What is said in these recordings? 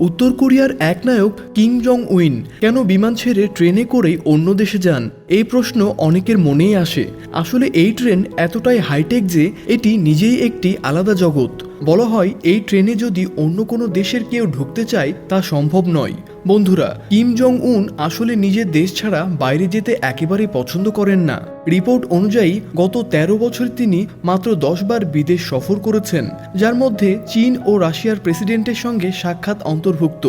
উত্তর কোরিয়ার এক নায়ক কিম জং উইন কেন বিমান ছেড়ে ট্রেনে করেই অন্য দেশে যান, এই প্রশ্ন অনেকের মনেই আসে। আসলে এই ট্রেন এতটাই হাইটেক যে এটি নিজেই একটি আলাদা জগৎ। বলা হয় এই ট্রেনে যদি অন্য কোনো দেশের কেউ ঢুকতে চায় তা সম্ভব নয়। বন্ধুরা, কিম জং উন আসলে নিজের দেশ ছাড়া বাইরে যেতে একেবারেই পছন্দ করেন না। রিপোর্ট অনুযায়ী গত ১৩ বছর তিনি মাত্র ১০ বার বিদেশ সফর করেছেন, যার মধ্যে চীন ও রাশিয়ার প্রেসিডেন্টের সঙ্গে সাক্ষাৎ অন্তর্ভুক্ত।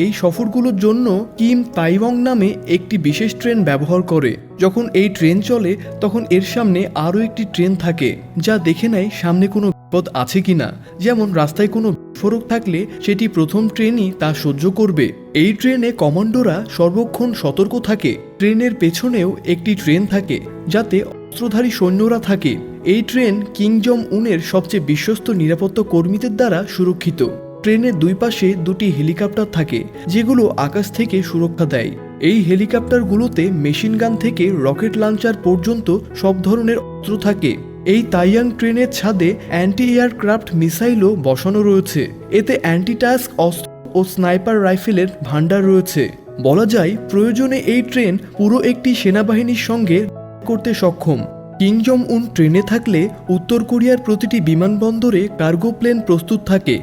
এই সফরগুলোর জন্য কিম তাইওয়াং নামে একটি বিশেষ ট্রেন ব্যবহার করে। যখন এই ট্রেন চলে তখন এর সামনে আরও একটি ট্রেন থাকে, যা দেখে নেয় সামনে কোনো বিপদ আছে কিনা। যেমন রাস্তায় কোনো বিস্ফোরক থাকলে সেটি প্রথম ট্রেনই তা সহ্য করবে। এই ট্রেনে কমান্ডোরা সর্বক্ষণ সতর্ক থাকে। ট্রেনের পেছনেও একটি ট্রেন থাকে যাতে অস্ত্রধারী সৈন্যরা থাকে। এই ট্রেন কিম জং উনের সবচেয়ে বিশ্বস্ত নিরাপত্তা কর্মীদের দ্বারা সুরক্ষিত। ট্রেনের দুই পাশে দুটি হেলিকপ্টার থাকে যেগুলো আকাশ থেকে সুরক্ষা দেয়। এই হেলিকপ্টারগুলোতে মেশিন গান থেকে রকেট লঞ্চার পর্যন্ত সব ধরনের অস্ত্র থাকে। এই তাইয়াং ট্রেনের ছাদে অ্যান্টি এয়ারক্রাফট মিসাইলও বসানো রয়েছে। এতে অ্যান্টি ট্যাঙ্ক অস্ত্র ও স্নাইপার রাইফেলের ভান্ডার রয়েছে। বলা যায় প্রয়োজনে এই ট্রেন পুরো একটি সেনাবাহিনীর সঙ্গে করতে সক্ষম। কিম জং উন ট্রেনে থাকলে উত্তর কোরিয়ার প্রতিটি বিমানবন্দরে কার্গো প্লেন প্রস্তুত থাকে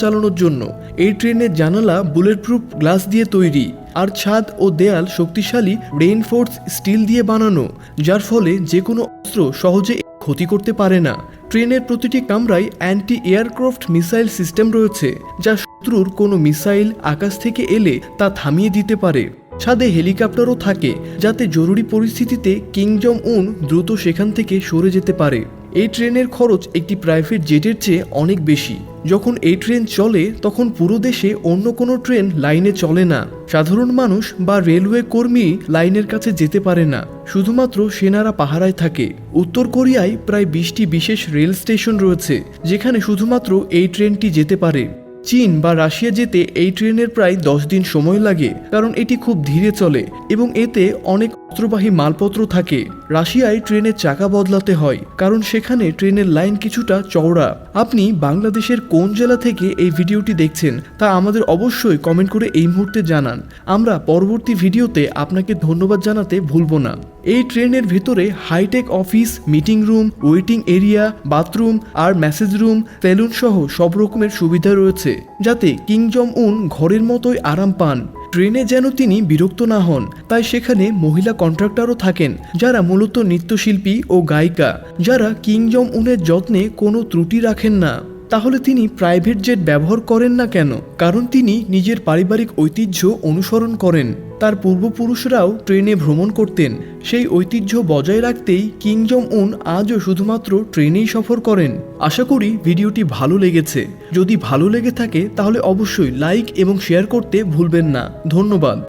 চালানোর জন্য। এই ট্রেনের জানালা বুলেটপ্রুফ গ্লাস দিয়ে তৈরি, আর ছাদ ও দেয়াল শক্তিশালী রেইনফোর্স স্টিল দিয়ে বানানো, যার ফলে যে কোনো অস্ত্র সহজে ক্ষতি করতে পারে না। ট্রেনের প্রতিটি কামরায় অ্যান্টি এয়ারক্রাফট মিসাইল সিস্টেম রয়েছে, যা শত্রুর কোনো মিসাইল আকাশ থেকে এলে তা থামিয়ে দিতে পারে। ছাদে হেলিকপ্টারও থাকে যাতে জরুরি পরিস্থিতিতে কিম জং উন দ্রুত সেখান থেকে সরে যেতে পারে। এই ট্রেনের খরচ একটি প্রাইভেট জেটের চেয়ে অনেক বেশি। যখন এই ট্রেন চলে তখন পুরো দেশে অন্য কোনো ট্রেন লাইনে চলে না। সাধারণ মানুষ বা রেলওয়ে কর্মী লাইনের কাছে যেতে পারে না, শুধুমাত্র সেনারা পাহারায় থাকে। উত্তর কোরিয়ায় প্রায় ২০টি বিশেষ রেল স্টেশন রয়েছে যেখানে শুধুমাত্র এই ট্রেনটি যেতে পারে। চীন বা রাশিয়া যেতে এই ট্রেনের প্রায় ১০ দিন সময় লাগে, কারণ এটি খুব ধীরে চলে এবং এতে অনেক অস্ত্রবাহী মালপত্র থাকে। রাশিয়ায় ট্রেনের চাকা বদলাতে হয় কারণ সেখানে ট্রেনের লাইন কিছুটা চওড়া। আপনি বাংলাদেশের কোন জেলা থেকে এই ভিডিওটি দেখছেন তা আমাদের অবশ্যই কমেন্ট করে এই মুহূর্তে জানান। আমরা পরবর্তী ভিডিওতে আপনাকে ধন্যবাদ জানাতে ভুলব না। এই ট্রেনের ভেতরে hi-tech office, meeting room, waiting area, bathroom আর মেসেজ রুম, সেলুন সহ সব রকমের সুবিধা রয়েছে, যাতে কিম জং উন ঘরের মতোই আরাম পান। ট্রেনে যেন তিনি বিরক্ত না হন, তাই সেখানে মহিলা কন্ট্রাক্টরও থাকেন যারা মূলত নৃত্যশিল্পী ও গায়িকা, যারা কিম জং উনের যত্নে কোনো ত্রুটি রাখেন না। তাহলে তিনি প্রাইভেট জেট ব্যবহার করেন না কেন? কারণ তিনি নিজের পারিবারিক ঐতিহ্য অনুসরণ করেন। তার পূর্বপুরুষরাও ট্রেনে ভ্রমণ করতেন। সেই ঐতিহ্য বজায় রাখতেই কিম জং উন আজও শুধুমাত্র ট্রেনেই সফর করেন। আশা করি ভিডিওটি ভালো লেগেছে। যদি ভালো লেগে থাকে তাহলে অবশ্যই লাইক এবং শেয়ার করতে ভুলবেন না। ধন্যবাদ।